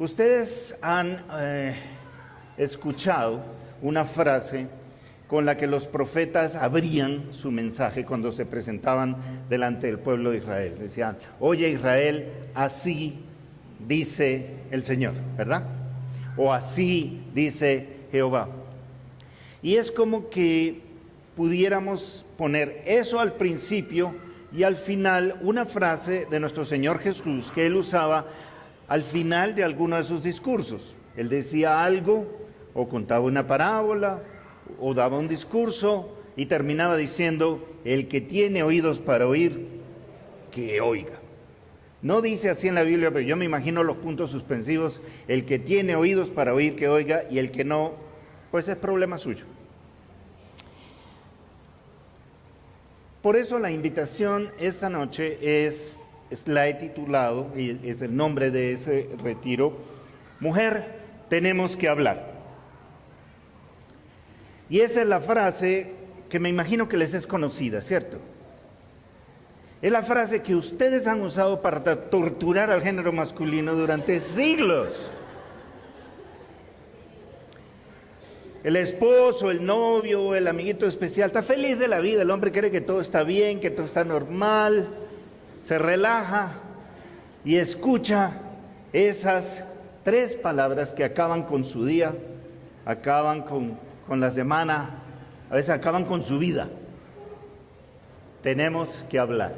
Ustedes han escuchado una frase con la que los profetas abrían su mensaje cuando se presentaban delante del pueblo de Israel. Decían: oye Israel, así dice el Señor, ¿verdad? O así dice Jehová. Y es como que pudiéramos poner eso al principio y al final una frase de nuestro Señor Jesús que Él usaba al final de alguno de sus discursos. Él decía algo, o contaba una parábola, o daba un discurso, y terminaba diciendo: el que tiene oídos para oír, que oiga. No dice así en la Biblia, pero yo me imagino los puntos suspensivos: el que tiene oídos para oír, que oiga, y el que no, pues es problema suyo. Por eso la invitación esta noche la he titulado, y es el nombre de ese retiro: Mujer, tenemos que hablar. Y esa es la frase que me imagino que les es conocida, ¿cierto? Es la frase que ustedes han usado para torturar al género masculino durante siglos. El esposo, el novio, el amiguito especial está feliz de la vida, el hombre cree que todo está bien, que todo está normal, se relaja y escucha esas 3 palabras que acaban con su día, acaban con la semana, a veces acaban con su vida. Tenemos que hablar.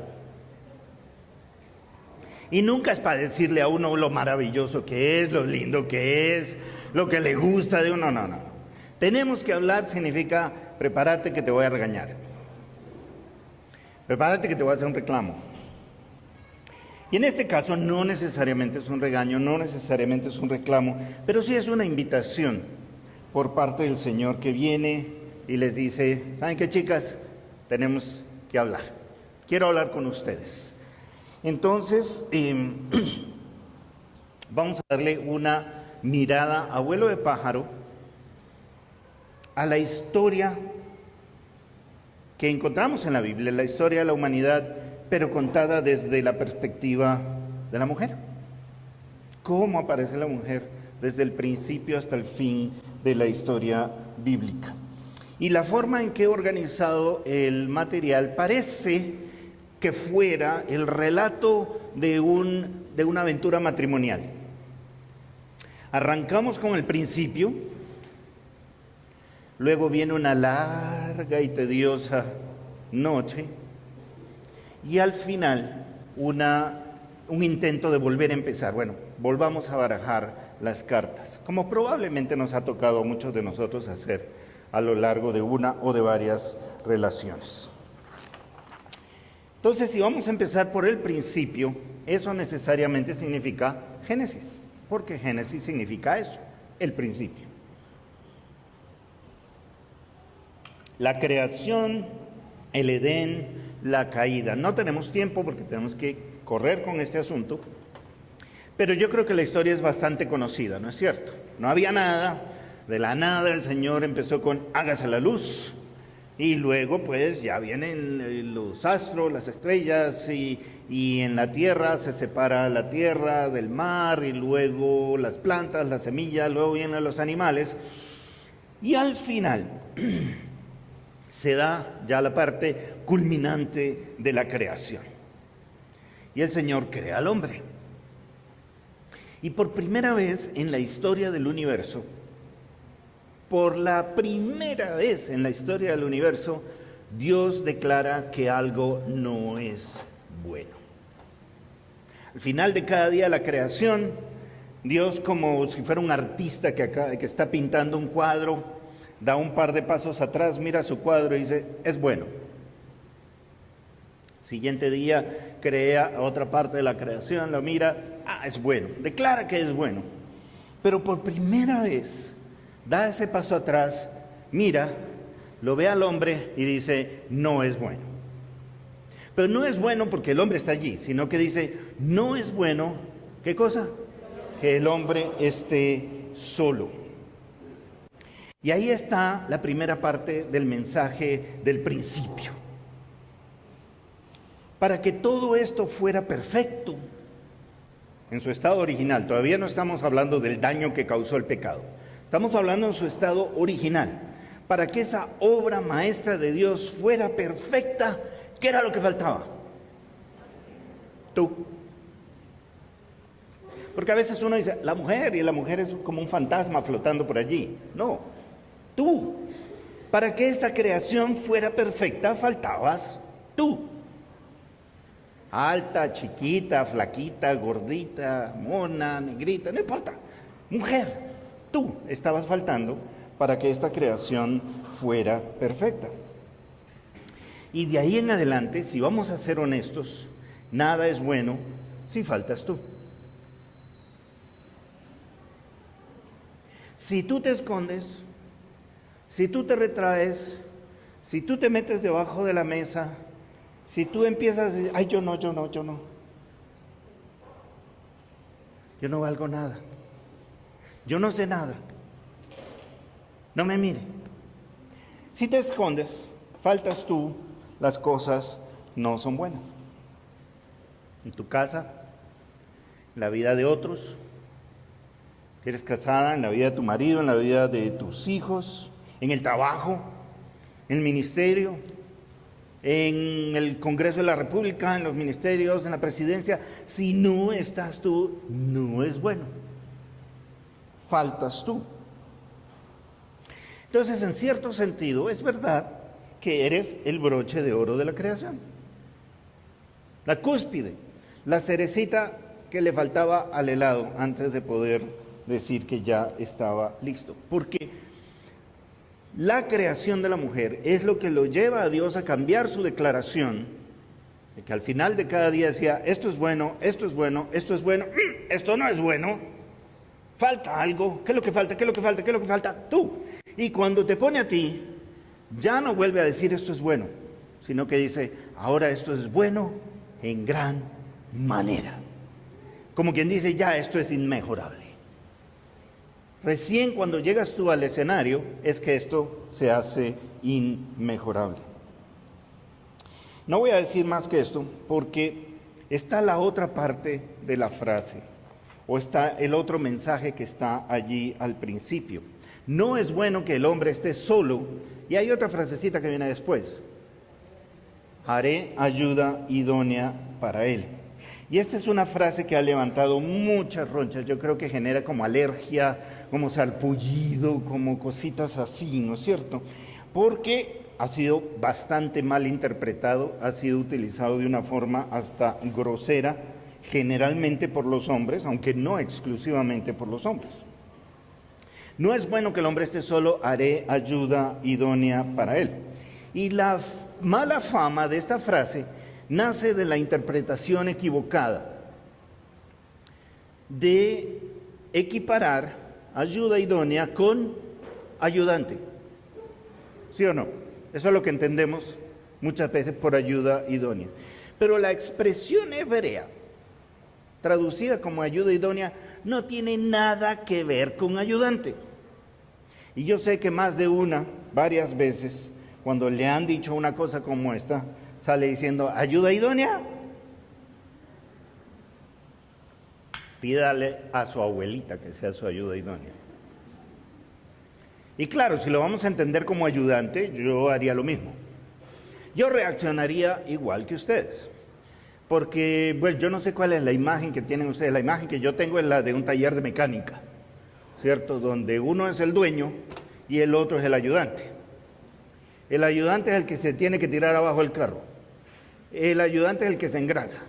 Y nunca es para decirle a uno lo maravilloso que es, lo lindo que es, lo que le gusta de uno, no. Tenemos que hablar significa: prepárate que te voy a regañar. Prepárate que te voy a hacer un reclamo. Y en este caso no necesariamente es un regaño, no necesariamente es un reclamo, pero sí es una invitación por parte del Señor que viene y les dice: ¿saben qué, chicas? Tenemos que hablar. Quiero hablar con ustedes. Entonces, vamos a darle una mirada, abuelo de pájaro, a la historia que encontramos en la Biblia, la historia de la humanidad, pero contada desde la perspectiva de la mujer. ¿Cómo aparece la mujer desde el principio hasta el fin de la historia bíblica? Y la forma en que he organizado el material parece que fuera el relato de una aventura matrimonial. Arrancamos con el principio, luego viene una larga y tediosa noche, y al final un intento de volver a empezar. Bueno, volvamos a barajar las cartas, como probablemente nos ha tocado a muchos de nosotros hacer a lo largo de una o de varias relaciones. Entonces, si vamos a empezar por el principio, eso necesariamente significa Génesis, porque Génesis significa eso, el principio. La creación, el Edén, la caída. No tenemos tiempo porque tenemos que correr con este asunto, pero yo creo que la historia es bastante conocida, ¿no es cierto? No había nada, de la nada el Señor empezó con hágase la luz, y luego pues ya vienen los astros, las estrellas, y en la tierra se separa la tierra del mar, y luego las plantas, las semillas, luego vienen los animales, y al final se da ya la parte culminante de la creación. Y el Señor crea al hombre. Y por primera vez en la historia del universo, por la primera vez en la historia del universo, Dios declara que algo no es bueno. Al final de cada día de la creación, Dios, como si fuera un artista que está pintando un cuadro, da un par de pasos atrás, mira su cuadro y dice: es bueno. Siguiente día crea otra parte de la creación, lo mira, es bueno, declara que es bueno. Pero por primera vez da ese paso atrás, mira, lo ve al hombre y dice: no es bueno. Pero no es bueno porque el hombre está allí, sino que dice: no es bueno, ¿qué cosa? Que el hombre esté solo. Y ahí está la primera parte del mensaje del principio. Para que todo esto fuera perfecto, en su estado original, todavía no estamos hablando del daño que causó el pecado, estamos hablando en su estado original, para que esa obra maestra de Dios fuera perfecta, ¿qué era lo que faltaba? Tú. Porque a veces uno dice, la mujer, y la mujer es como un fantasma flotando por allí. No, tú. Para que esta creación fuera perfecta, faltabas tú. Alta, chiquita, flaquita, gordita, mona, negrita, no importa. Mujer, tú estabas faltando para que esta creación fuera perfecta. Y de ahí en adelante, si vamos a ser honestos, nada es bueno si faltas tú. Si tú te escondes, si tú te retraes, si tú te metes debajo de la mesa, si tú empiezas a decir, ay, yo no, yo no valgo nada, yo no sé nada, no me mire. Si te escondes, faltas tú, las cosas no son buenas. En tu casa, en la vida de otros, si eres casada, en la vida de tu marido, en la vida de tus hijos, en el trabajo, en el ministerio, en el Congreso de la República, en los ministerios, en la presidencia. Si no estás tú, no es bueno. Faltas tú. Entonces, en cierto sentido, es verdad que eres el broche de oro de la creación. La cúspide, la cerecita que le faltaba al helado antes de poder decir que ya estaba listo. Porque la creación de la mujer es lo que lo lleva a Dios a cambiar su declaración, de que al final de cada día decía, esto es bueno, esto es bueno, esto es bueno, esto no es bueno, falta algo, ¿qué es lo que falta? ¿Qué es lo que falta? ¿Qué es lo que falta? Tú. Y cuando te pone a ti, ya no vuelve a decir esto es bueno, sino que dice, ahora esto es bueno en gran manera. Como quien dice, ya esto es inmejorable. Recién cuando llegas tú al escenario es que esto se hace inmejorable. No voy a decir más que esto porque está la otra parte de la frase o está el otro mensaje que está allí al principio. No es bueno que el hombre esté solo, y hay otra frasecita que viene después. Haré ayuda idónea para él. Y esta es una frase que ha levantado muchas ronchas. Yo creo que genera como alergia, como sarpullido, como cositas así, ¿no es cierto? Porque ha sido bastante mal interpretado, ha sido utilizado de una forma hasta grosera, generalmente por los hombres, aunque no exclusivamente por los hombres. No es bueno que el hombre esté solo, haré ayuda idónea para él. Y la mala fama de esta frase nace de la interpretación equivocada de equiparar ayuda idónea con ayudante. ¿Sí o no? Eso es lo que entendemos muchas veces por ayuda idónea. Pero la expresión hebrea, traducida como ayuda idónea, no tiene nada que ver con ayudante. Y yo sé que más de varias veces, cuando le han dicho una cosa como esta, sale diciendo, ¿ayuda idónea? Pídale a su abuelita que sea su ayuda idónea. Y claro, si lo vamos a entender como ayudante, yo haría lo mismo. Yo reaccionaría igual que ustedes. Porque, bueno, yo no sé cuál es la imagen que tienen ustedes. La imagen que yo tengo es la de un taller de mecánica, ¿cierto? Donde uno es el dueño y el otro es el ayudante. El ayudante es el que se tiene que tirar abajo del carro. El ayudante es el que se engrasa.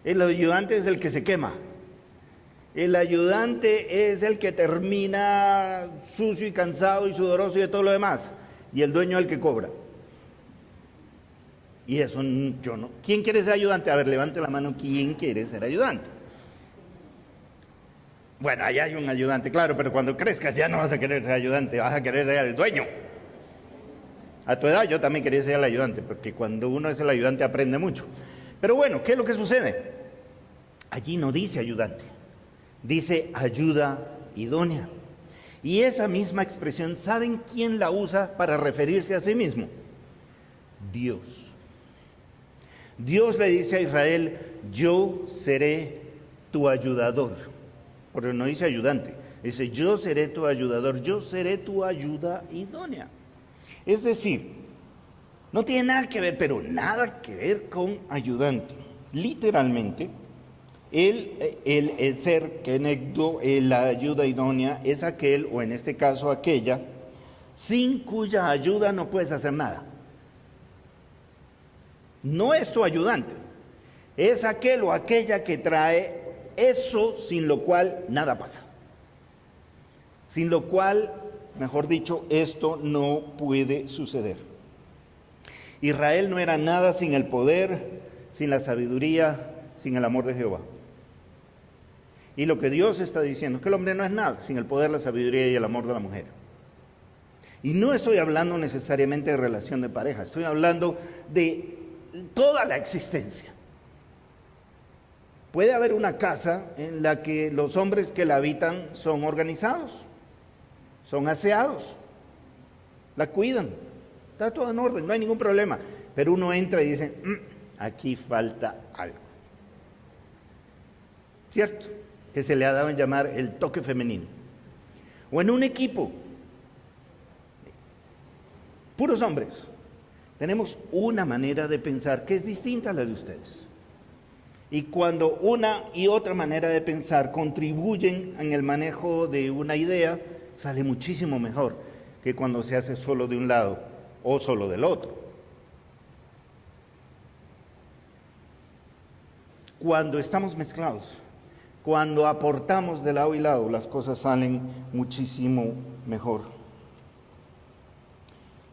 El ayudante es el que se quema. El ayudante es el que termina sucio y cansado y sudoroso y de todo lo demás. Y el dueño es el que cobra. Y eso yo no. ¿Quién quiere ser ayudante? A ver, levante la mano. ¿Quién quiere ser ayudante? Bueno, ahí hay un ayudante, claro, pero cuando crezcas ya no vas a querer ser ayudante, vas a querer ser el dueño. A tu edad yo también quería ser el ayudante, porque cuando uno es el ayudante aprende mucho. Pero bueno, ¿qué es lo que sucede? Allí no dice ayudante, dice ayuda idónea. Y esa misma expresión, ¿saben quién la usa para referirse a sí mismo? Dios. Dios le dice a Israel, yo seré tu ayudador. Porque no dice ayudante, dice yo seré tu ayudador, yo seré tu ayuda idónea. Es decir, no tiene nada que ver, pero nada que ver con ayudante. Literalmente, el ser kenegdo, la ayuda idónea, es aquel, o en este caso aquella, sin cuya ayuda no puedes hacer nada. No es tu ayudante, es aquel o aquella que trae eso sin lo cual nada pasa. Sin lo cual, mejor dicho, esto no puede suceder. Israel no era nada sin el poder, sin la sabiduría, sin el amor de Jehová. Y lo que Dios está diciendo es que el hombre no es nada sin el poder, la sabiduría y el amor de la mujer. Y no estoy hablando necesariamente de relación de pareja, estoy hablando de toda la existencia. Puede haber una casa en la que los hombres que la habitan son organizados, son aseados, la cuidan, está todo en orden, no hay ningún problema. Pero uno entra y dice, aquí falta algo. ¿Cierto? Que se le ha dado en llamar el toque femenino. O en un equipo, puros hombres, tenemos una manera de pensar que es distinta a la de ustedes. Y cuando una y otra manera de pensar contribuyen en el manejo de una idea, sale muchísimo mejor que cuando se hace solo de un lado o solo del otro. Cuando estamos mezclados, cuando aportamos de lado y lado, las cosas salen muchísimo mejor.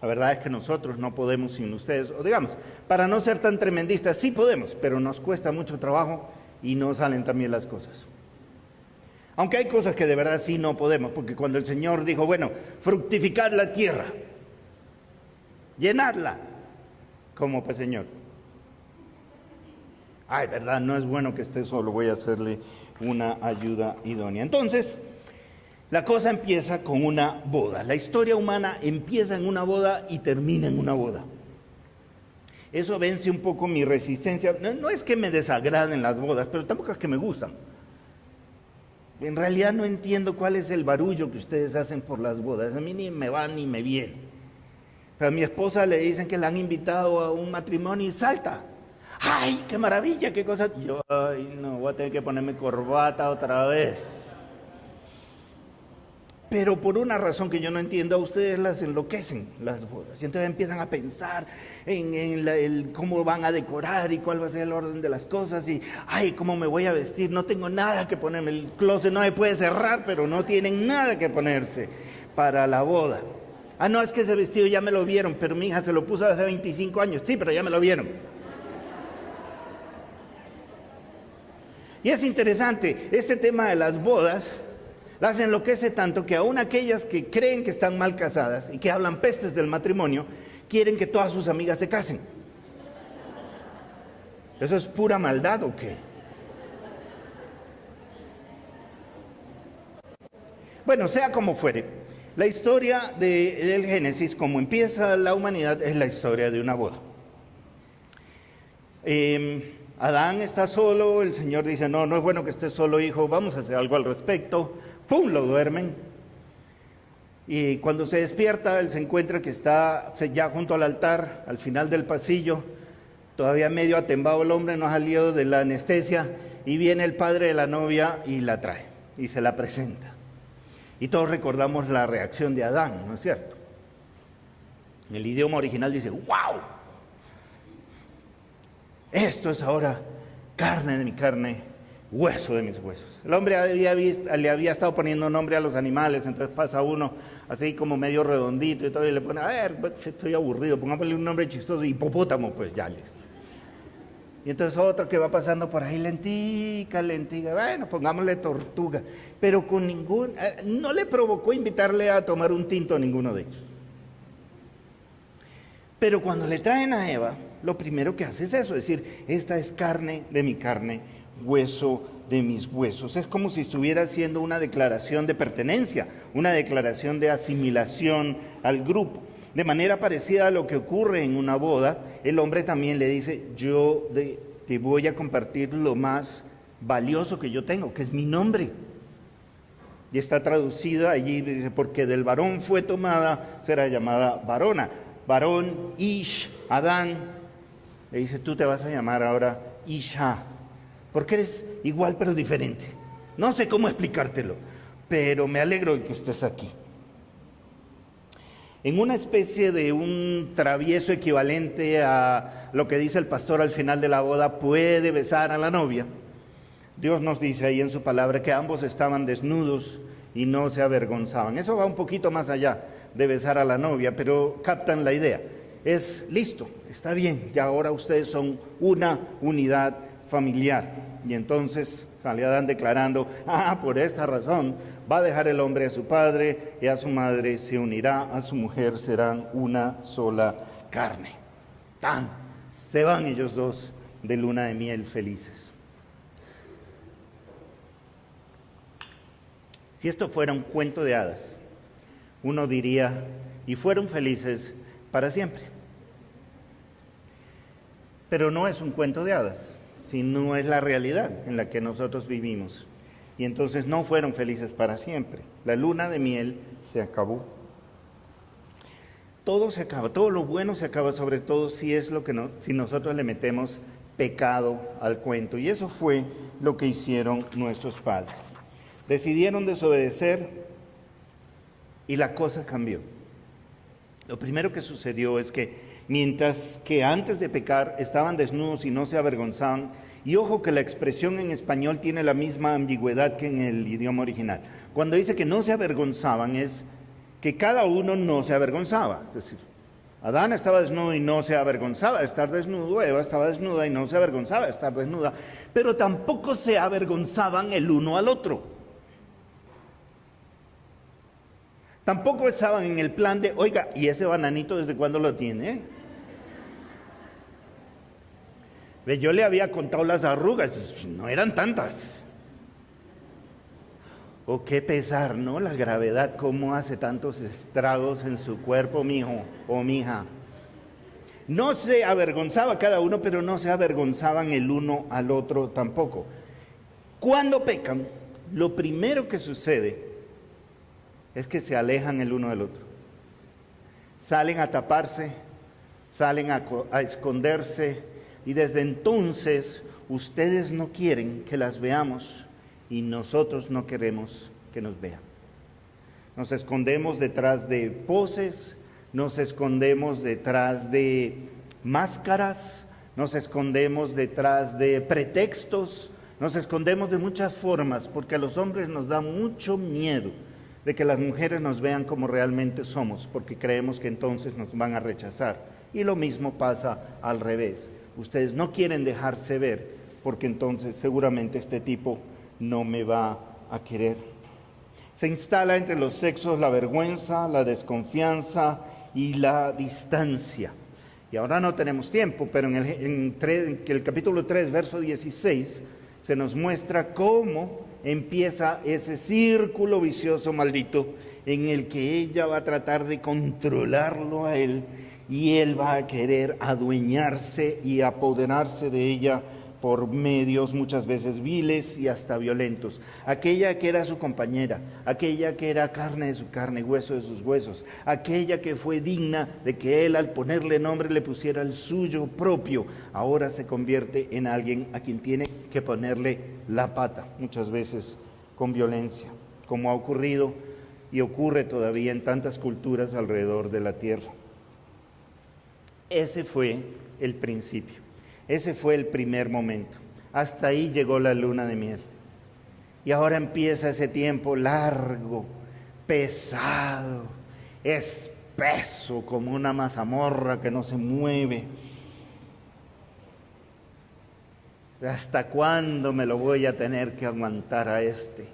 La verdad es que nosotros no podemos sin ustedes, o digamos, para no ser tan tremendistas, sí podemos, pero nos cuesta mucho trabajo y no salen tan bien las cosas. Aunque hay cosas que de verdad sí no podemos, porque cuando el Señor dijo, bueno, fructificad la tierra, llenadla, ¿cómo pues, Señor? Ay, verdad, no es bueno que esté solo, voy a hacerle una ayuda idónea. Entonces, la cosa empieza con una boda. La historia humana empieza en una boda y termina en una boda. Eso vence un poco mi resistencia. No es que me desagraden las bodas, pero tampoco es que me gustan. En realidad no entiendo cuál es el barullo que ustedes hacen por las bodas. A mí ni me va ni me viene. A mi esposa le dicen que la han invitado a un matrimonio y salta. ¡Ay, qué maravilla, qué cosa! Yo, ay, no, voy a tener que ponerme corbata otra vez. Pero por una razón que yo no entiendo, a ustedes las enloquecen las bodas. Y entonces empiezan a pensar en cómo van a decorar y cuál va a ser el orden de las cosas. Y, ay, cómo me voy a vestir, no tengo nada que ponerme. El closet no me puede cerrar, pero no tienen nada que ponerse para la boda. Ah, no, es que ese vestido ya me lo vieron, pero mi hija se lo puso hace 25 años. Sí, pero ya me lo vieron. Y es interesante, este tema de las bodas las enloquece tanto que aún aquellas que creen que están mal casadas y que hablan pestes del matrimonio, quieren que todas sus amigas se casen. ¿Eso es pura maldad o qué? Bueno, sea como fuere, la historia del Génesis, como empieza la humanidad, es la historia de una boda. Adán está solo, el Señor dice, no es bueno que estés solo, hijo, vamos a hacer algo al respecto. ¡Pum! Lo duermen. Y cuando se despierta, él se encuentra que está ya junto al altar, al final del pasillo, todavía medio atembado el hombre, no ha salido de la anestesia, y viene el padre de la novia y la trae, y se la presenta. Y todos recordamos la reacción de Adán, ¿no es cierto? En el idioma original dice, ¡wow! Esto es ahora carne de mi carne, hueso de mis huesos. El hombre le había estado poniendo nombre a los animales, entonces pasa uno así como medio redondito y todo, y le pone, a ver, estoy aburrido, pongámosle un nombre chistoso, hipopótamo, pues ya listo. Y entonces otro que va pasando por ahí, lentica, bueno, pongámosle tortuga, pero con no le provocó invitarle a tomar un tinto a ninguno de ellos. Pero cuando le traen a Eva, lo primero que hace es eso, decir, esta es carne de mi carne, hueso de mis huesos. Es como si estuviera haciendo una declaración de pertenencia, una declaración de asimilación al grupo. De manera parecida a lo que ocurre en una boda, el hombre también le dice, yo te voy a compartir lo más valioso que yo tengo, que es mi nombre. Y está traducida allí, dice, porque del varón fue tomada, será llamada varona. Varón, Ish, Adán. Le dice, tú te vas a llamar ahora Isha, porque eres igual pero diferente. No sé cómo explicártelo, pero me alegro de que estés aquí. En una especie de un travieso equivalente a lo que dice el pastor al final de la boda, puede besar a la novia. Dios nos dice ahí en su palabra que ambos estaban desnudos y no se avergonzaban. Eso va un poquito más allá de besar a la novia, pero captan la idea. Es listo, está bien, ya ahora ustedes son una unidad familiar. Y entonces sale Adán declarando, por esta razón va a dejar el hombre a su padre y a su madre, se unirá a su mujer, serán una sola carne. Se van ellos dos de luna de miel felices. Si esto fuera un cuento de hadas, uno diría, y fueron felices para siempre. Pero no es un cuento de hadas, sino es la realidad en la que nosotros vivimos. Y entonces no fueron felices para siempre. La luna de miel se acabó. Todo se acaba, todo lo bueno se acaba, sobre todo si nosotros le metemos pecado al cuento. Y eso fue lo que hicieron nuestros padres. Decidieron desobedecer y la cosa cambió. Lo primero que sucedió es que mientras que antes de pecar estaban desnudos y no se avergonzaban, y ojo que la expresión en español tiene la misma ambigüedad que en el idioma original. Cuando dice que no se avergonzaban es que cada uno no se avergonzaba. Es decir, Adán estaba desnudo y no se avergonzaba de estar desnudo, Eva estaba desnuda y no se avergonzaba de estar desnuda, pero tampoco se avergonzaban el uno al otro. Tampoco estaban en el plan de, oiga, ¿y ese bananito desde cuándo lo tiene? Yo le había contado las arrugas, no eran tantas. Oh, qué pesar, ¿no? La gravedad, cómo hace tantos estragos en su cuerpo, mijo o mija. No se avergonzaba cada uno, pero no se avergonzaban el uno al otro tampoco. Cuando pecan, lo primero que sucede es que se alejan el uno del otro. Salen a taparse, salen a esconderse, y desde entonces ustedes no quieren que las veamos y nosotros no queremos que nos vean. Nos escondemos detrás de poses, nos escondemos detrás de máscaras, nos escondemos detrás de pretextos, nos escondemos de muchas formas, porque a los hombres nos da mucho miedo de que las mujeres nos vean como realmente somos, porque creemos que entonces nos van a rechazar. Y lo mismo pasa al revés. Ustedes no quieren dejarse ver, porque entonces seguramente este tipo no me va a querer. Se instala entre los sexos la vergüenza, la desconfianza y la distancia. Y ahora no tenemos tiempo, pero en el capítulo 3, verso 16, se nos muestra cómo empieza ese círculo vicioso maldito en el que ella va a tratar de controlarlo a él y él va a querer adueñarse y apoderarse de ella por medios muchas veces viles y hasta violentos. Aquella que era su compañera, aquella que era carne de su carne, hueso de sus huesos, aquella que fue digna de que él al ponerle nombre le pusiera el suyo propio, ahora se convierte en alguien a quien tiene que ponerle la pata, muchas veces con violencia, como ha ocurrido y ocurre todavía en tantas culturas alrededor de la tierra. Ese fue el principio. Ese fue el primer momento. Hasta ahí llegó la luna de miel. Y ahora empieza ese tiempo largo, pesado, espeso, como una mazamorra que no se mueve. ¿Hasta cuándo me lo voy a tener que aguantar a este?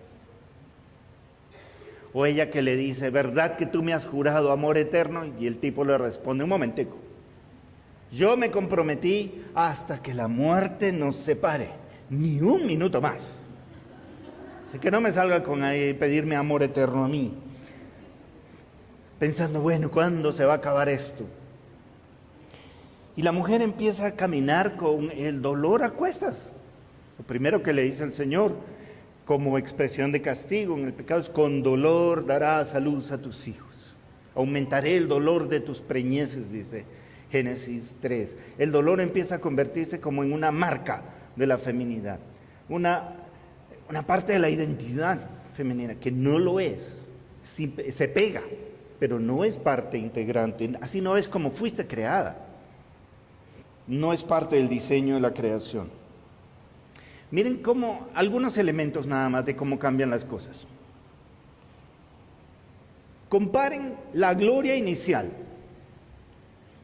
O ella que le dice, ¿verdad que tú me has jurado amor eterno? Y el tipo le responde, un momentico. Yo me comprometí hasta que la muerte nos separe, ni un minuto más. Así que no me salga con ahí pedirme amor eterno a mí, pensando, bueno, ¿cuándo se va a acabar esto? Y la mujer empieza a caminar con el dolor a cuestas. Lo primero que le dice el Señor como expresión de castigo en el pecado es: con dolor darás a luz a tus hijos. Aumentaré el dolor de tus preñeces, dice Génesis 3. El dolor empieza a convertirse como en una marca de la feminidad, una parte de la identidad femenina, que no lo es. Sí, se pega, pero no es parte integrante. Así no es como fuiste creada. No es parte del diseño de la creación. Miren cómo, algunos elementos nada más de cómo cambian las cosas. Comparen la gloria inicial,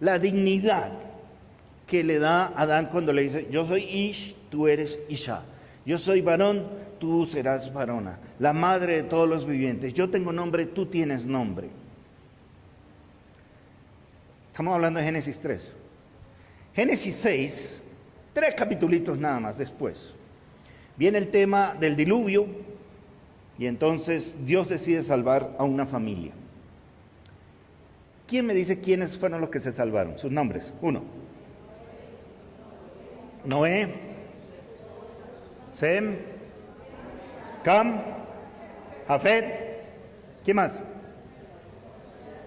la dignidad que le da a Adán cuando le dice: yo soy Ish, tú eres Isha. Yo soy varón, tú serás varona. La madre de todos los vivientes. Yo tengo nombre, tú tienes nombre. Estamos hablando de Génesis 3. Génesis 6, 3 capitulitos nada más después, viene el tema del diluvio y entonces Dios decide salvar a una familia. ¿Quién me dice quiénes fueron los que se salvaron? Sus nombres. 1. Noé, Sem, Cam, Jafet. ¿Quién más?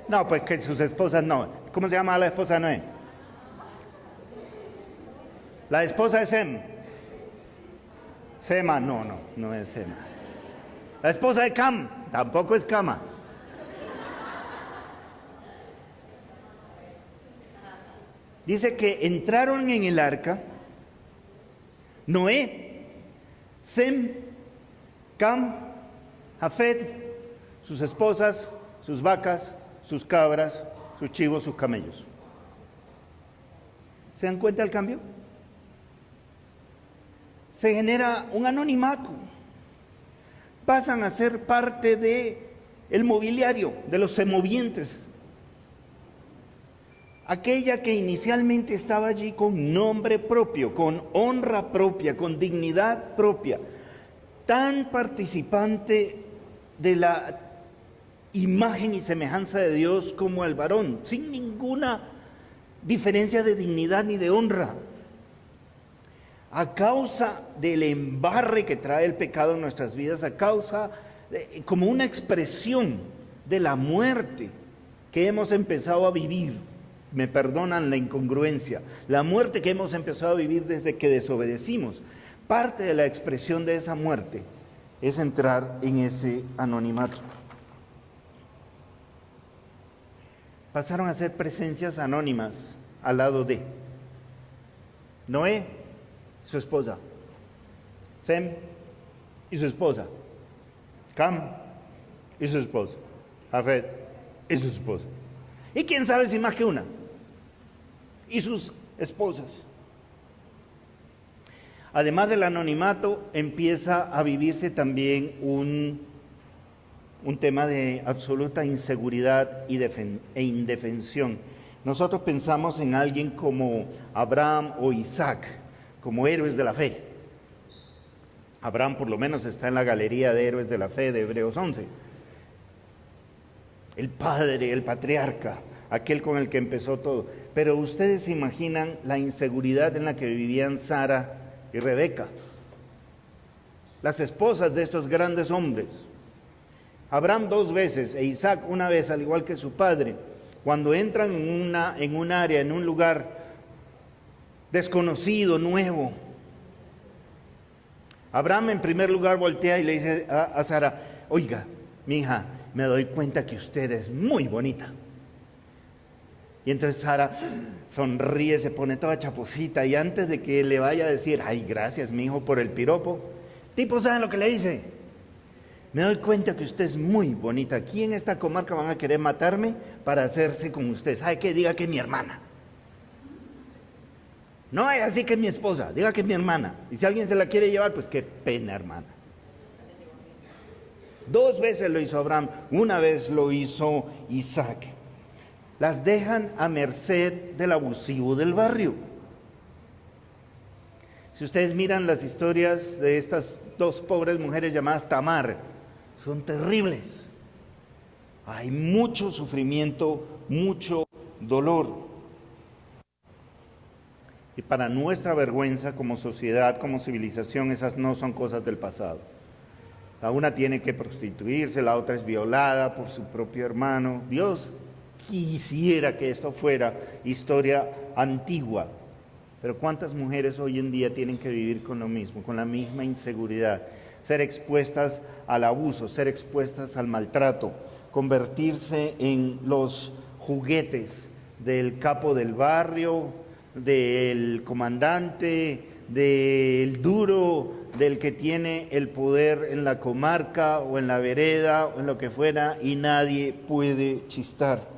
No, pues que sus esposas no. ¿Cómo se llama la esposa de Noé? La esposa de Sem. Sema, no es Sema. La esposa de Cam, tampoco es Cama. Dice que entraron en el arca Noé, Sem, Cam, Jafet, sus esposas, sus vacas, sus cabras, sus chivos, sus camellos. ¿Se dan cuenta del cambio? Se genera un anonimato. Pasan a ser parte del mobiliario, de los semovientes. Aquella que inicialmente estaba allí con nombre propio, con honra propia, con dignidad propia, tan participante de la imagen y semejanza de Dios como el varón, sin ninguna diferencia de dignidad ni de honra. A causa del embarre que trae el pecado en nuestras vidas, a causa como una expresión de la muerte que hemos empezado a vivir. Me perdonan la incongruencia, la muerte que hemos empezado a vivir desde que desobedecimos. Parte de la expresión de esa muerte es entrar en ese anonimato. Pasaron a ser presencias anónimas al lado de Noé, su esposa, Sem y su esposa, Cam y su esposa, Jafet y su esposa. Y quién sabe si más que una. Y sus esposas. Además del anonimato, empieza a vivirse también un tema de absoluta inseguridad e indefensión. Nosotros pensamos en alguien como Abraham o Isaac, como héroes de la fe. Abraham por lo menos está en la galería de héroes de la fe de Hebreos 11. El padre, el patriarca, aquel con el que empezó todo. Pero ustedes se imaginan la inseguridad en la que vivían Sara y Rebeca, las esposas de estos grandes hombres. Abraham 2 veces e Isaac una vez, al igual que su padre, cuando entran en un área, en un lugar desconocido, nuevo. Abraham en primer lugar voltea y le dice a Sara: oiga, mi hija, me doy cuenta que usted es muy bonita. Y entonces Sara sonríe, se pone toda chaposita, y antes de que le vaya a decir: ay, gracias, mi hijo, por el piropo, tipo, ¿saben lo que le dice? Me doy cuenta que usted es muy bonita. Aquí en esta comarca van a querer matarme para hacerse con usted. ¿Sabe qué? Diga que es mi hermana. No es así que es mi esposa, diga que es mi hermana. Y si alguien se la quiere llevar, pues qué pena, hermana. 2 veces lo hizo Abraham, una vez lo hizo Isaac. Las dejan a merced del abusivo del barrio. Si ustedes miran las historias de estas 2 pobres mujeres llamadas Tamar, son terribles. Hay mucho sufrimiento, mucho dolor. Y para nuestra vergüenza como sociedad, como civilización, esas no son cosas del pasado. La una tiene que prostituirse, la otra es violada por su propio hermano. Dios quisiera que esto fuera historia antigua. Pero ¿cuántas mujeres hoy en día tienen que vivir con lo mismo, con la misma inseguridad? Ser expuestas al abuso, ser expuestas al maltrato, convertirse en los juguetes del capo del barrio, del comandante, del duro, del que tiene el poder en la comarca o en la vereda o en lo que fuera, y nadie puede chistar.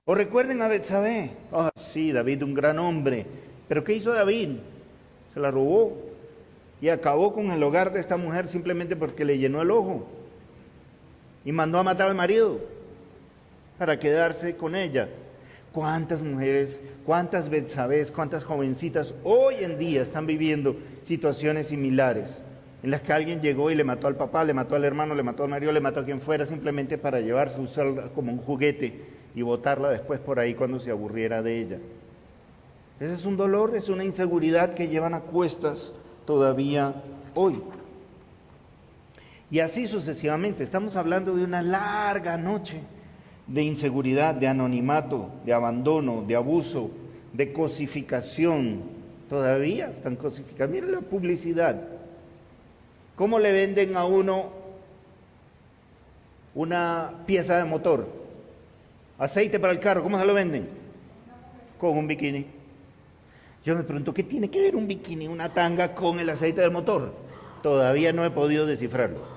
O recuerden a Betsabé. Oh, sí, David, un gran hombre. Pero ¿qué hizo David? Se la robó y acabó con el hogar de esta mujer simplemente porque le llenó el ojo y mandó a matar al marido para quedarse con ella. ¿Cuántas mujeres, cuántas Betsabés, cuántas jovencitas hoy en día están viviendo situaciones similares en las que alguien llegó y le mató al papá, le mató al hermano, le mató al marido, le mató a quien fuera simplemente para llevarse, usarla como un juguete y botarla después por ahí cuando se aburriera de ella? Ese es un dolor, es una inseguridad que llevan a cuestas todavía hoy. Y así sucesivamente. Estamos hablando de una larga noche de inseguridad, de anonimato, de abandono, de abuso, de cosificación. Todavía están cosificados. Miren la publicidad. ¿Cómo le venden a uno una pieza de motor? Aceite para el carro, ¿cómo se lo venden? Con un bikini. Yo me pregunto, ¿qué tiene que ver un bikini, una tanga con el aceite del motor? Todavía no he podido descifrarlo.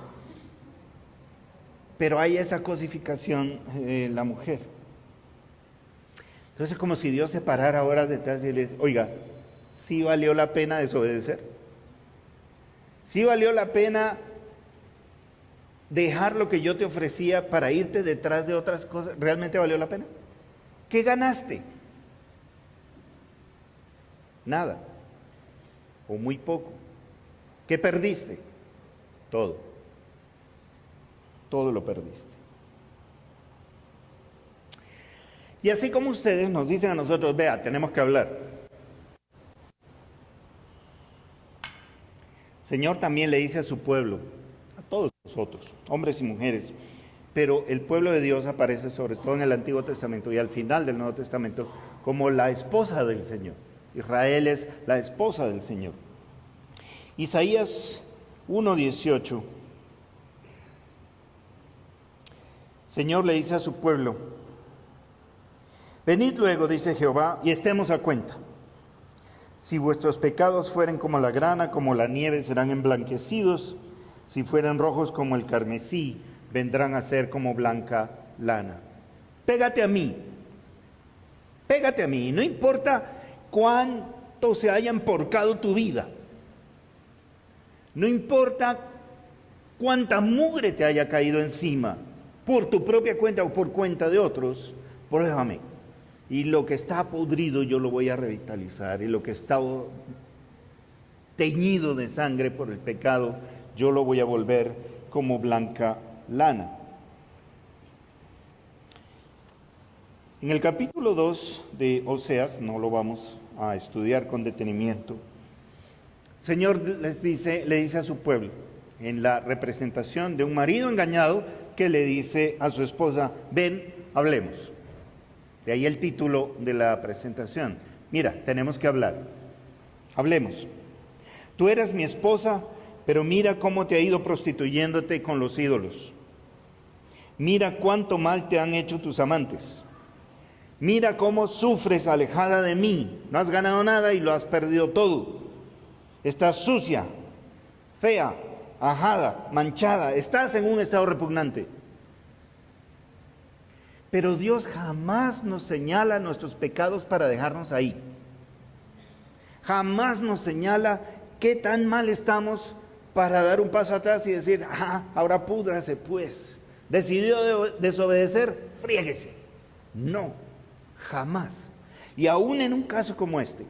Pero hay esa cosificación de la mujer. Entonces es como si Dios se parara ahora detrás y le dice, oiga, ¿sí valió la pena desobedecer? ¿Sí valió la pena dejar lo que yo te ofrecía para irte detrás de otras cosas? ¿Realmente valió la pena? ¿Qué ganaste? Nada. O muy poco. ¿Qué perdiste? Todo. Todo lo perdiste. Y así como ustedes nos dicen a nosotros, vea, tenemos que hablar. El Señor también le dice a su pueblo, a todos nosotros, hombres y mujeres, pero el pueblo de Dios aparece sobre todo en el Antiguo Testamento y al final del Nuevo Testamento como la esposa del Señor. Israel es la esposa del Señor. Isaías 1:18. Señor le dice a su pueblo, venid luego, dice Jehová, y estemos a cuenta. Si vuestros pecados fueren como la grana, como la nieve, serán emblanquecidos. Si fueran rojos como el carmesí, vendrán a ser como blanca lana. Pégate a mí. Pégate a mí. No importa cuánto se haya emporcado tu vida. No importa cuánta mugre te haya caído encima, por tu propia cuenta o por cuenta de otros, pruébame. Y lo que está podrido yo lo voy a revitalizar. Y lo que está teñido de sangre por el pecado, yo lo voy a volver como blanca lana. En el capítulo 2 de Oseas, no lo vamos a estudiar con detenimiento, el Señor le dice a su pueblo, en la representación de un marido engañado que le dice a su esposa, ven, hablemos. De ahí el título de la presentación. Mira, tenemos que hablar. Hablemos. Tú eras mi esposa, pero mira cómo te ha ido prostituyéndote con los ídolos. Mira cuánto mal te han hecho tus amantes. Mira cómo sufres alejada de mí. No has ganado nada y lo has perdido todo. Estás sucia, fea, ajada, manchada. Estás en un estado repugnante. Pero Dios jamás nos señala nuestros pecados para dejarnos ahí. Jamás nos señala qué tan mal estamos para dar un paso atrás y decir, ahora púdrase pues. Decidió desobedecer, fríguese. No, jamás. Y aún en un caso como este,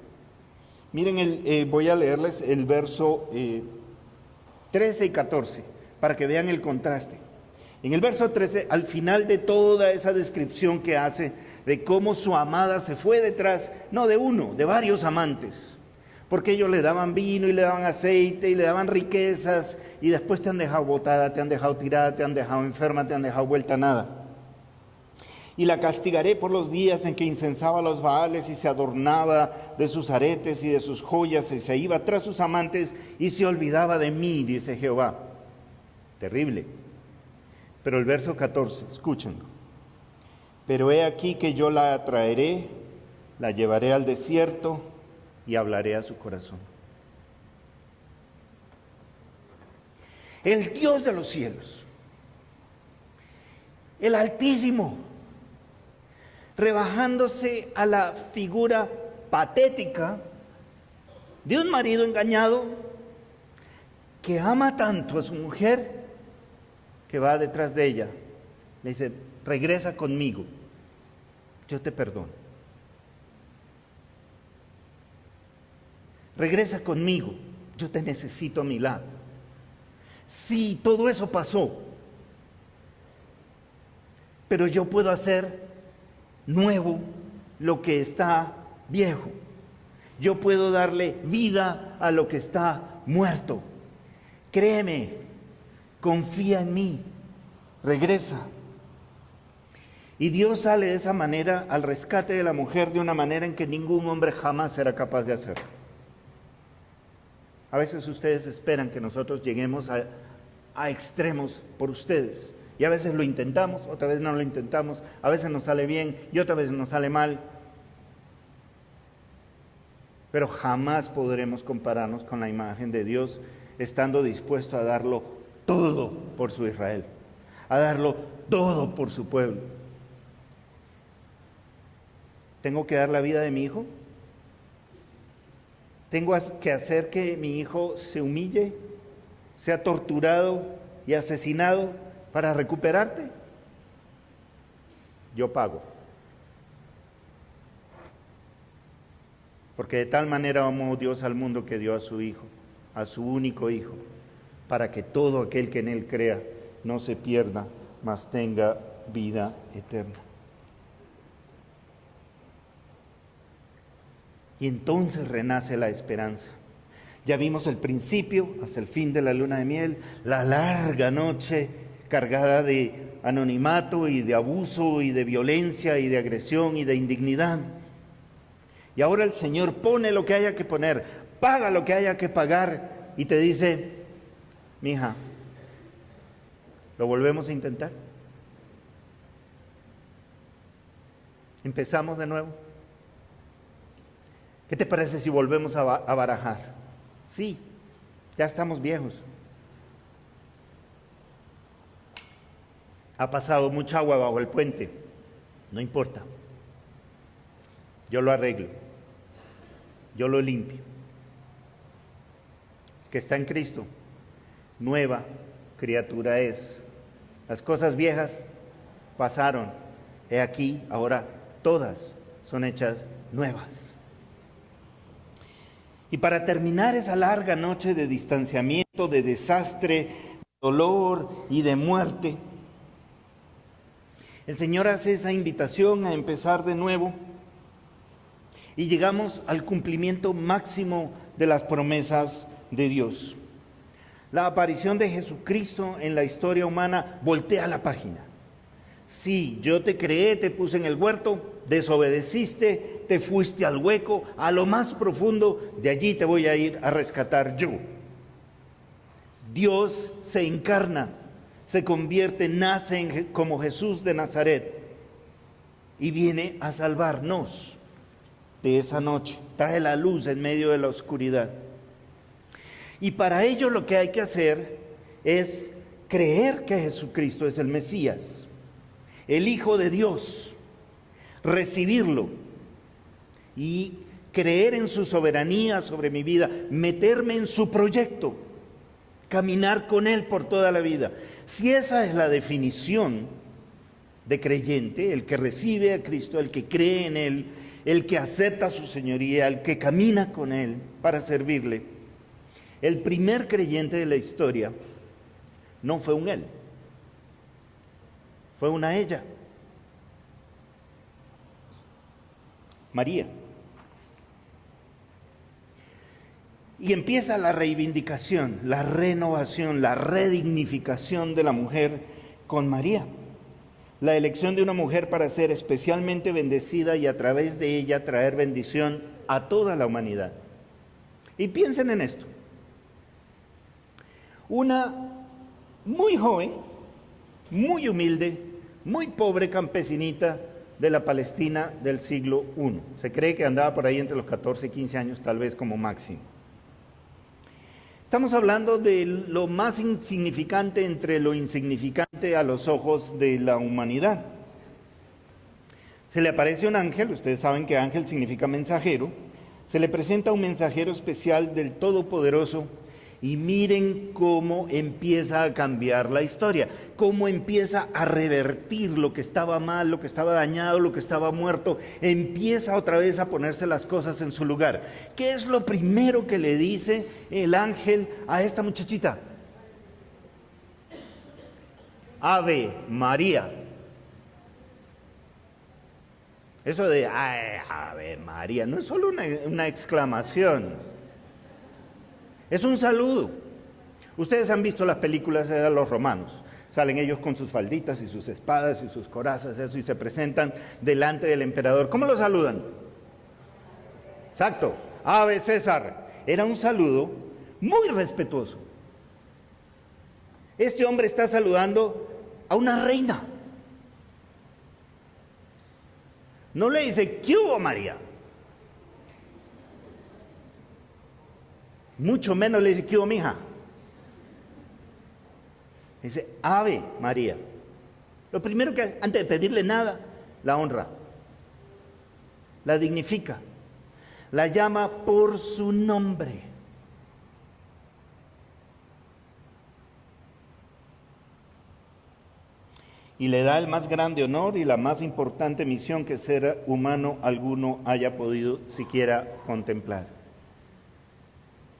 miren, voy a leerles el verso 13 y 14 para que vean el contraste. En el verso 13, al final de toda esa descripción que hace de cómo su amada se fue detrás, no de uno, de varios amantes. Porque ellos le daban vino y le daban aceite y le daban riquezas y después te han dejado botada, te han dejado tirada, te han dejado enferma, te han dejado vuelta a nada. Y la castigaré por los días en que incensaba a los Baales y se adornaba de sus aretes y de sus joyas y se iba tras sus amantes y se olvidaba de mí, dice Jehová. Terrible. Pero el verso 14, escúchenlo. Pero he aquí que yo la atraeré, la llevaré al desierto y hablaré a su corazón. El Dios de los cielos, el Altísimo, rebajándose a la figura patética de un marido engañado que ama tanto a su mujer que va detrás de ella, le dice: regresa conmigo, yo te perdono. Regresa conmigo, yo te necesito a mi lado. Sí, todo eso pasó, pero yo puedo hacer nuevo lo que está viejo. Yo puedo darle vida a lo que está muerto. Créeme, confía en mí, regresa. Y Dios sale de esa manera al rescate de la mujer de una manera en que ningún hombre jamás será capaz de hacerlo. A veces ustedes esperan que nosotros lleguemos a extremos por ustedes. Y a veces lo intentamos, otra vez no lo intentamos, a veces nos sale bien y otra vez nos sale mal. Pero jamás podremos compararnos con la imagen de Dios estando dispuesto a darlo todo por su Israel, a darlo todo por su pueblo. ¿Tengo que dar la vida de mi hijo? ¿Tengo que hacer que mi hijo se humille, sea torturado y asesinado para recuperarte? Yo pago. Porque de tal manera amó Dios al mundo que dio a su Hijo, a su único Hijo, para que todo aquel que en Él crea no se pierda, mas tenga vida eterna. Y entonces renace la esperanza. Ya vimos el principio, hasta el fin de la luna de miel, la larga noche cargada de anonimato y de abuso y de violencia y de agresión y de indignidad. Y ahora el Señor pone lo que haya que poner, paga lo que haya que pagar y te dice: mija, ¿lo volvemos a intentar? ¿Empezamos de nuevo? ¿Qué te parece si volvemos a barajar? Sí, ya estamos viejos. Ha pasado mucha agua bajo el puente. No importa. Yo lo arreglo. Yo lo limpio. Que está en Cristo, nueva criatura es. Las cosas viejas pasaron. He aquí, ahora todas son hechas nuevas. Y para terminar esa larga noche de distanciamiento, de desastre, de dolor y de muerte, el Señor hace esa invitación a empezar de nuevo y llegamos al cumplimiento máximo de las promesas de Dios. La aparición de Jesucristo en la historia humana voltea la página. Sí, yo te creé, te puse en el huerto, desobedeciste, te fuiste al hueco, a lo más profundo, de allí te voy a ir a rescatar yo. Dios se encarna, se convierte, nace como Jesús de Nazaret y viene a salvarnos de esa noche, trae la luz en medio de la oscuridad. Y para ello lo que hay que hacer es creer que Jesucristo es el Mesías, el Hijo de Dios, recibirlo y creer en su soberanía sobre mi vida, meterme en su proyecto, caminar con Él por toda la vida. Si esa es la definición de creyente, el que recibe a Cristo, el que cree en Él, el que acepta su señoría, el que camina con Él para servirle, el primer creyente de la historia no fue un él, fue una ella. María. Y empieza la reivindicación, la renovación, la redignificación de la mujer con María. La elección de una mujer para ser especialmente bendecida y a través de ella traer bendición a toda la humanidad. Y piensen en esto. Una muy joven, muy humilde, muy pobre campesinita de la Palestina del siglo I. Se cree que andaba por ahí entre los 14 y 15 años, tal vez como máximo. Estamos hablando de lo más insignificante entre lo insignificante a los ojos de la humanidad. Se le aparece un ángel, ustedes saben que ángel significa mensajero, se le presenta un mensajero especial del Todopoderoso y miren cómo empieza a cambiar la historia, cómo empieza a revertir lo que estaba mal, lo que estaba dañado, lo que estaba muerto, empieza otra vez a ponerse las cosas en su lugar. ¿Qué es lo primero que le dice el ángel a esta muchachita? Ave María. Eso de Ave María no es solo una exclamación. Es un saludo. Ustedes han visto las películas de los romanos. Salen ellos con sus falditas y sus espadas y sus corazas, eso, y se presentan delante del emperador. ¿Cómo lo saludan? Exacto. Ave César. Era un saludo muy respetuoso. Este hombre está saludando a una reina. No le dice, ¿qué hubo, María? Mucho menos le dice, ¿qué hubo, mija? Dice, Ave María. Lo primero que, antes de pedirle nada, la honra, la dignifica, la llama por su nombre. Y le da el más grande honor y la más importante misión que ser humano alguno haya podido siquiera contemplar.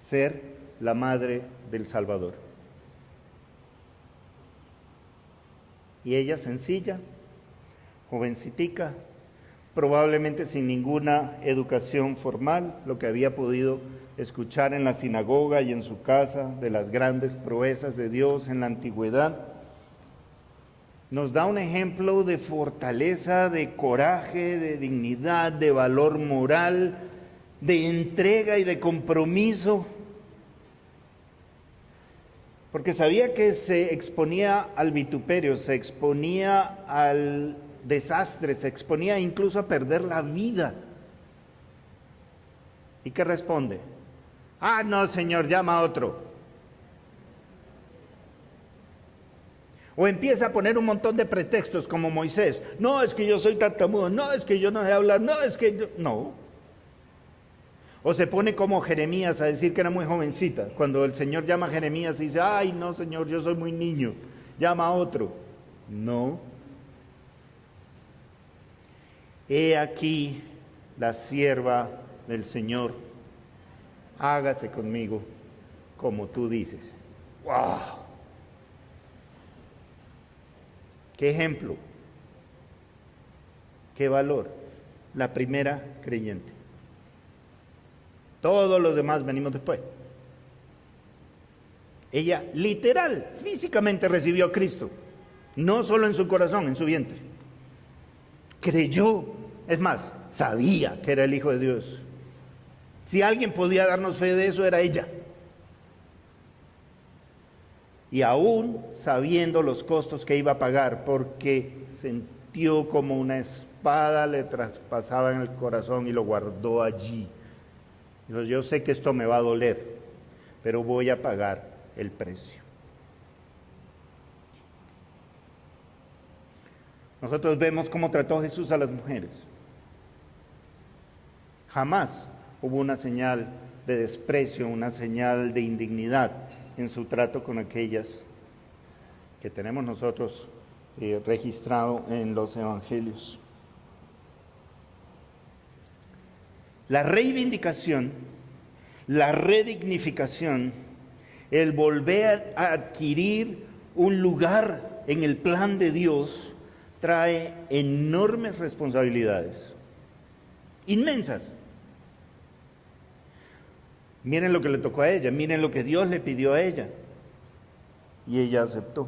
Ser la madre del Salvador. Y ella sencilla, jovencitica, probablemente sin ninguna educación formal, lo que había podido escuchar en la sinagoga y en su casa de las grandes proezas de Dios en la antigüedad, nos da un ejemplo de fortaleza, de coraje, de dignidad, de valor moral, de entrega y de compromiso, porque sabía que se exponía al vituperio, se exponía al desastre, se exponía incluso a perder la vida. ¿Y qué responde? Ah, no, Señor, llama a otro. O empieza a poner un montón de pretextos como Moisés. No, es que yo soy tartamudo, no, es que yo no sé hablar, no, es que yo... No. O se pone como Jeremías a decir que era muy jovencita. Cuando el Señor llama a Jeremías y dice, ay, no, Señor, yo soy muy niño, llama a otro. No. He aquí la sierva del Señor, hágase conmigo como tú dices. ¡Wow! ¡Qué ejemplo! ¡Qué valor! La primera creyente. Todos los demás venimos después. Ella literal, físicamente recibió a Cristo. No solo en su corazón, en su vientre. Creyó, es más, sabía que era el Hijo de Dios. Si alguien podía darnos fe de eso, era ella. Y aún sabiendo los costos que iba a pagar, porque sintió como una espada le traspasaba en el corazón y lo guardó allí. Dijo, yo sé que esto me va a doler, pero voy a pagar el precio. Nosotros vemos cómo trató Jesús a las mujeres. Jamás hubo una señal de desprecio, una señal de indignidad en su trato con aquellas que tenemos nosotros registrado en los evangelios. La reivindicación, la redignificación, el volver a adquirir un lugar en el plan de Dios trae enormes responsabilidades. inmensas. Miren lo que le tocó a ella, miren lo que Dios le pidió a ella. Y ella aceptó.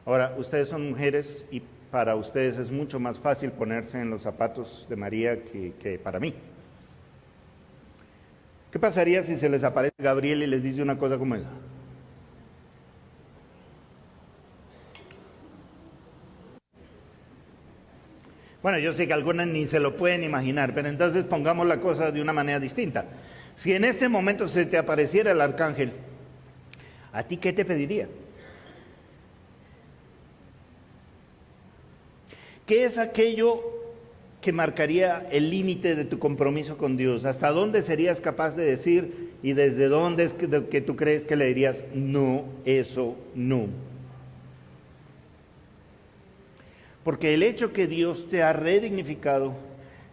Ahora, ustedes son mujeres y para ustedes es mucho más fácil ponerse en los zapatos de María que para mí. ¿Qué pasaría si se les aparece Gabriel y les dice una cosa como esa? Bueno, yo sé que algunas ni se lo pueden imaginar, pero entonces pongamos la cosa de una manera distinta. Si en este momento se te apareciera el arcángel, ¿a ti qué te pediría? ¿Qué es aquello que marcaría el límite de tu compromiso con Dios? ¿Hasta dónde serías capaz de decir y desde dónde es que tú crees que le dirías, no, eso no? Porque el hecho que Dios te ha redignificado,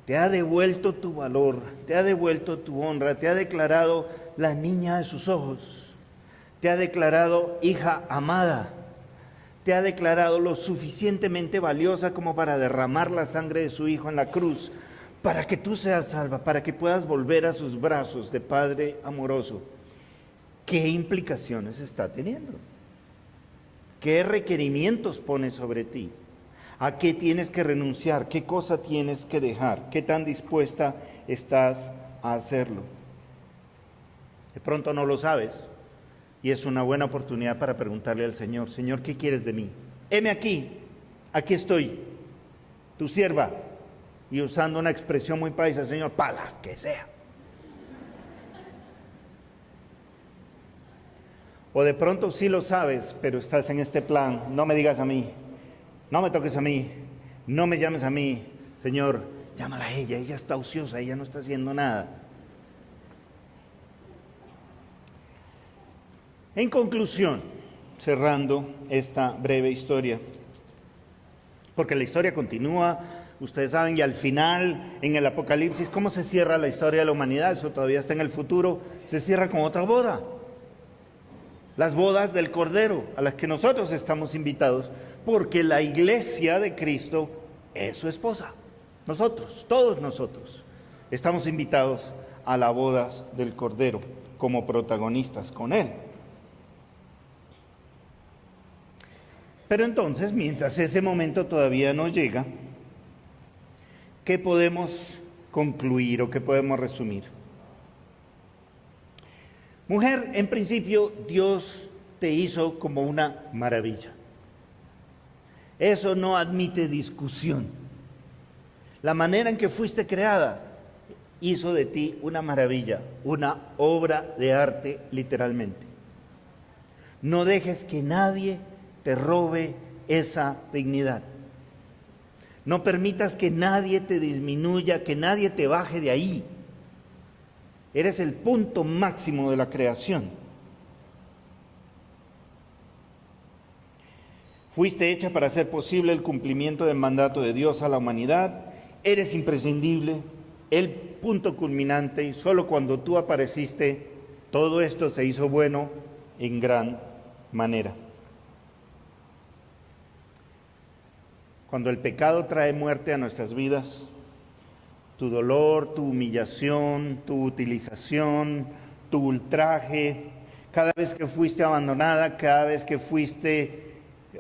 te ha devuelto tu valor, te ha devuelto tu honra, te ha declarado la niña de sus ojos, te ha declarado hija amada, te ha declarado lo suficientemente valiosa como para derramar la sangre de su Hijo en la cruz, para que tú seas salva, para que puedas volver a sus brazos de Padre amoroso. ¿Qué implicaciones está teniendo? ¿Qué requerimientos pone sobre ti? ¿A qué tienes que renunciar? ¿Qué cosa tienes que dejar? ¿Qué tan dispuesta estás a hacerlo? De pronto no lo sabes y es una buena oportunidad para preguntarle al Señor, Señor, ¿qué quieres de mí? Heme aquí, aquí estoy, tu sierva. Y usando una expresión muy paisa, Señor, para las que sea. O de pronto sí lo sabes, pero estás en este plan, no me digas a mí. No me toques a mí, no me llames a mí. Señor, llámala a ella está ociosa, ella no está haciendo nada. En conclusión, cerrando esta breve historia, porque la historia continúa, ustedes saben, y al final, en el Apocalipsis, ¿cómo se cierra la historia de la humanidad? Eso todavía está en el futuro, se cierra con otra boda. Las bodas del Cordero, a las que nosotros estamos invitados, porque la iglesia de Cristo es su esposa. Nosotros, todos nosotros, estamos invitados a la boda del Cordero como protagonistas con Él. Pero entonces, mientras ese momento todavía no llega, ¿qué podemos concluir o qué podemos resumir? Mujer, en principio, Dios te hizo como una maravilla. Eso no admite discusión. La manera en que fuiste creada hizo de ti una maravilla, una obra de arte literalmente. No dejes que nadie te robe esa dignidad. No permitas que nadie te disminuya, que nadie te baje de ahí. Eres el punto máximo de la creación. Fuiste hecha para hacer posible el cumplimiento del mandato de Dios a la humanidad. Eres imprescindible, el punto culminante, y solo cuando tú apareciste, todo esto se hizo bueno en gran manera. Cuando el pecado trae muerte a nuestras vidas, tu dolor, tu humillación, tu utilización, tu ultraje, cada vez que fuiste abandonada, cada vez que fuiste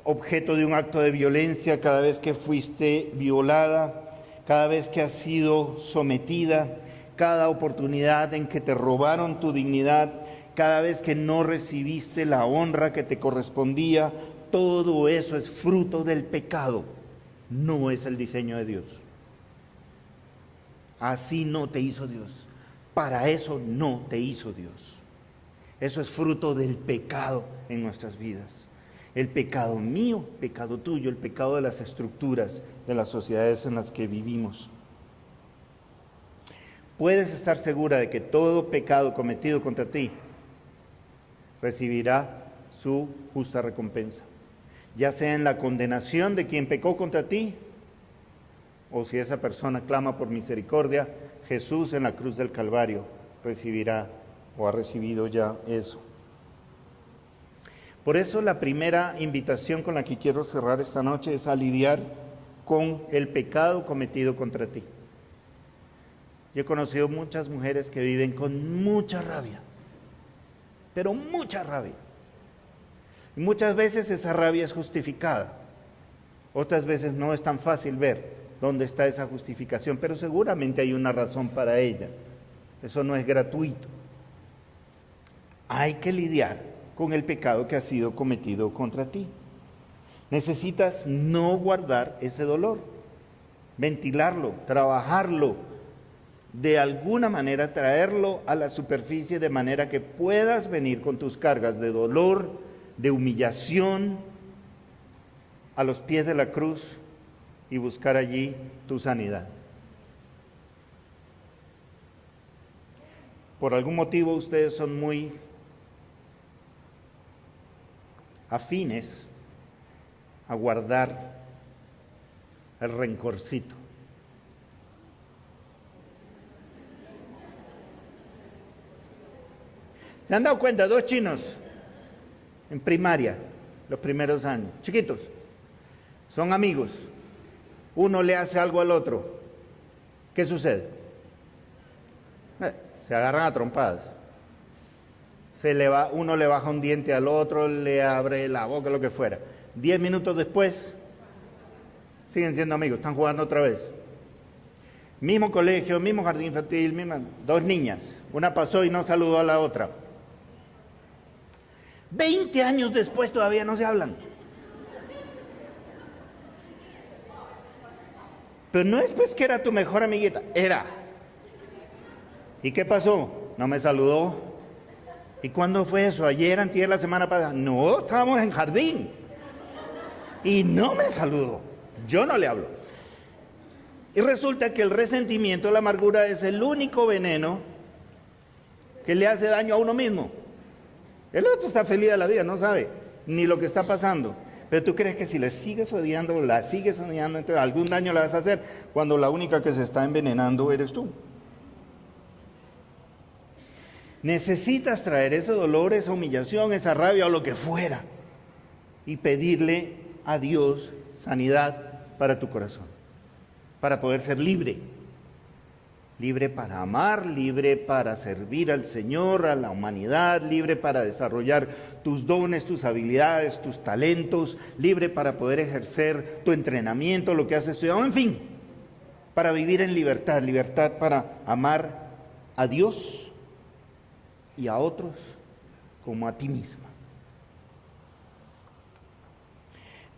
objeto de un acto de violencia, cada vez que fuiste violada, cada vez que has sido sometida, cada oportunidad en que te robaron tu dignidad, cada vez que no recibiste la honra que te correspondía, todo eso es fruto del pecado, no es el diseño de Dios. Así no te hizo Dios, para eso no te hizo Dios. Eso es fruto del pecado en nuestras vidas. El pecado mío, pecado tuyo, el pecado de las estructuras de las sociedades en las que vivimos. Puedes estar segura de que todo pecado cometido contra ti recibirá su justa recompensa, ya sea en la condenación de quien pecó contra ti, o si esa persona clama por misericordia, Jesús en la cruz del Calvario recibirá o ha recibido ya eso. Por eso la primera invitación con la que quiero cerrar esta noche es a lidiar con el pecado cometido contra ti. Yo he conocido muchas mujeres que viven con mucha rabia, pero mucha rabia. Y muchas veces esa rabia es justificada. Otras veces no es tan fácil ver dónde está esa justificación, pero seguramente hay una razón para ella. Eso no es gratuito. Hay que lidiar con el pecado que ha sido cometido contra ti. Necesitas no guardar ese dolor, ventilarlo, trabajarlo, de alguna manera traerlo a la superficie de manera que puedas venir con tus cargas de dolor, de humillación, a los pies de la cruz y buscar allí tu sanidad. Por algún motivo ustedes son muy afines a guardar el rencorcito. ¿Se han dado cuenta? 2 chinos en primaria, los primeros años, chiquitos, son amigos. Uno le hace algo al otro. ¿Qué sucede? Se agarran a trompadas. Uno le baja un diente al otro, le abre la boca, lo que fuera. 10 minutos después, siguen siendo amigos, están jugando otra vez. Mismo colegio, mismo jardín infantil, 2 niñas. Una pasó y no saludó a la otra. 20 años después todavía no se hablan. Pero no es pues que era tu mejor amiguita, era. ¿Y qué pasó? No me saludó. ¿Y cuándo fue eso? ¿Ayer, antier, la semana pasada? No, estábamos en jardín. Y no me saludó. Yo no le hablo. Y resulta que el resentimiento, la amargura es el único veneno que le hace daño a uno mismo. El otro está feliz de la vida, no sabe ni lo que está pasando. Pero tú crees que si le sigues odiando, la sigues odiando, entonces algún daño le vas a hacer, cuando la única que se está envenenando eres tú. Necesitas traer ese dolor, esa humillación, esa rabia o lo que fuera y pedirle a Dios sanidad para tu corazón, para poder ser libre. Libre para amar, libre para servir al Señor, a la humanidad, libre para desarrollar tus dones, tus habilidades, tus talentos, libre para poder ejercer tu entrenamiento, lo que has estudiado, en fin, para vivir en libertad, libertad para amar a Dios y a otros como a ti misma.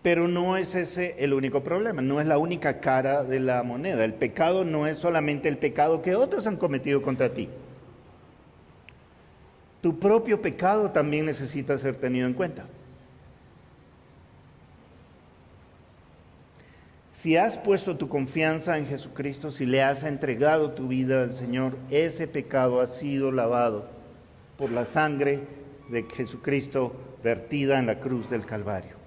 Pero no es ese el único problema, no es la única cara de la moneda. El pecado no es solamente el pecado que otros han cometido contra ti. Tu propio pecado también necesita ser tenido en cuenta. Si has puesto tu confianza en Jesucristo, si le has entregado tu vida al Señor, ese pecado ha sido lavado por la sangre de Jesucristo vertida en la cruz del Calvario.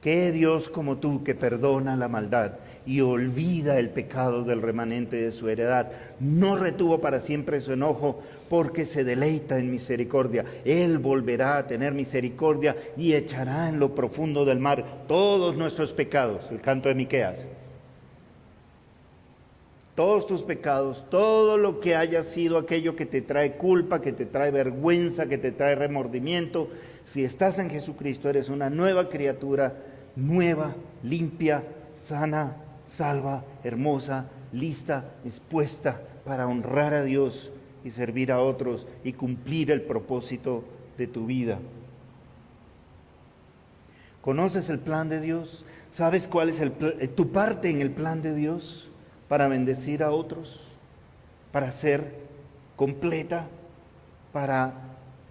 ¿Qué Dios como tú que perdona la maldad y olvida el pecado del remanente de su heredad? No retuvo para siempre su enojo porque se deleita en misericordia. Él volverá a tener misericordia y echará en lo profundo del mar todos nuestros pecados. El canto de Miqueas. Todos tus pecados, todo lo que haya sido aquello que te trae culpa, que te trae vergüenza, que te trae remordimiento. Si estás en Jesucristo, eres una nueva criatura, nueva, limpia, sana, salva, hermosa, lista, dispuesta para honrar a Dios y servir a otros y cumplir el propósito de tu vida. ¿Conoces el plan de Dios? ¿Sabes cuál es tu parte en el plan de Dios para bendecir a otros? Para ser completa, para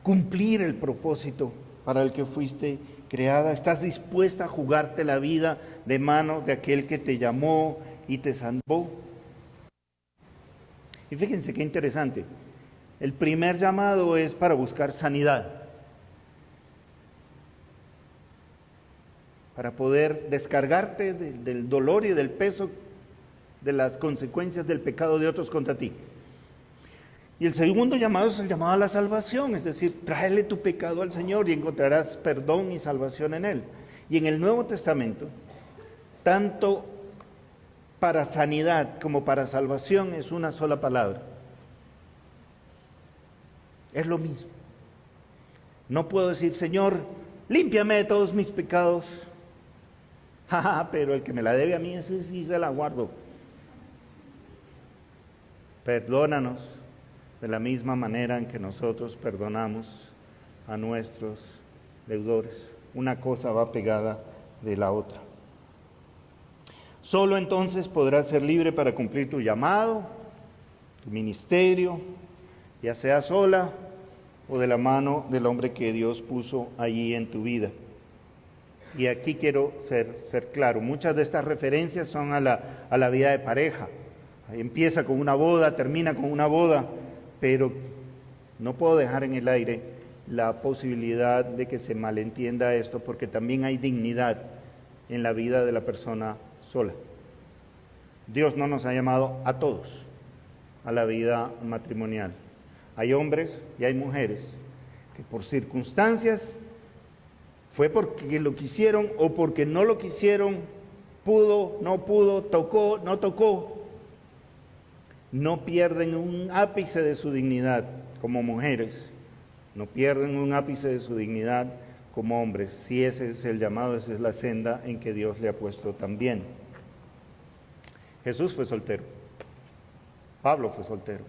cumplir el propósito para el que fuiste creada. ¿Estás dispuesta a jugarte la vida de mano de aquel que te llamó y te salvó? Y fíjense qué interesante. El primer llamado es para buscar sanidad, para poder descargarte del dolor y del peso de las consecuencias del pecado de otros contra ti. Y el segundo llamado es el llamado a la salvación, es decir, tráele tu pecado al Señor y encontrarás perdón y salvación en Él. Y en el Nuevo Testamento, tanto para sanidad como para salvación es una sola palabra. Es lo mismo. No puedo decir, Señor, límpiame de todos mis pecados. Pero el que me la debe a mí, ese sí se la guardo. Perdónanos de la misma manera en que nosotros perdonamos a nuestros deudores. Una cosa va pegada de la otra. Solo entonces podrás ser libre para cumplir tu llamado, tu ministerio, ya sea sola o de la mano del hombre que Dios puso allí en tu vida. Y aquí quiero ser claro, muchas de estas referencias son a la vida de pareja. Ahí empieza con una boda, termina con una boda, pero no puedo dejar en el aire la posibilidad de que se malentienda esto, porque también hay dignidad en la vida de la persona sola. Dios no nos ha llamado a todos a la vida matrimonial. Hay hombres y hay mujeres que por circunstancias, fue porque lo quisieron o porque no lo quisieron, pudo, no pudo, tocó, no tocó, no pierden un ápice de su dignidad como mujeres, no pierden un ápice de su dignidad como hombres. Si ese es el llamado, esa es la senda en que Dios le ha puesto también. Jesús fue soltero, Pablo fue soltero,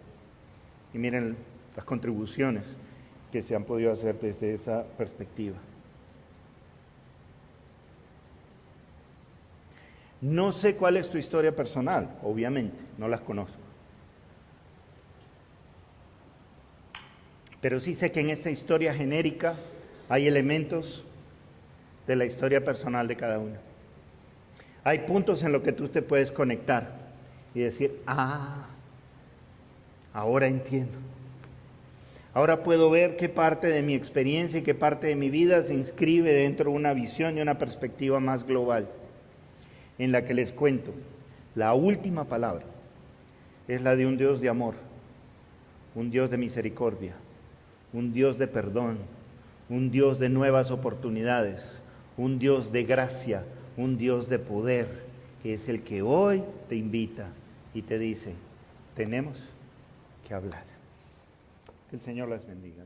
y miren las contribuciones que se han podido hacer desde esa perspectiva. No sé cuál es tu historia personal, obviamente, no las conozco. Pero sí sé que en esta historia genérica hay elementos de la historia personal de cada uno. Hay puntos en los que tú te puedes conectar y decir, ahora entiendo. Ahora puedo ver qué parte de mi experiencia y qué parte de mi vida se inscribe dentro de una visión y una perspectiva más global, en la que les cuento, la última palabra es la de un Dios de amor, un Dios de misericordia, un Dios de perdón, un Dios de nuevas oportunidades, un Dios de gracia, un Dios de poder, que es el que hoy te invita y te dice, tenemos que hablar. Que el Señor las bendiga.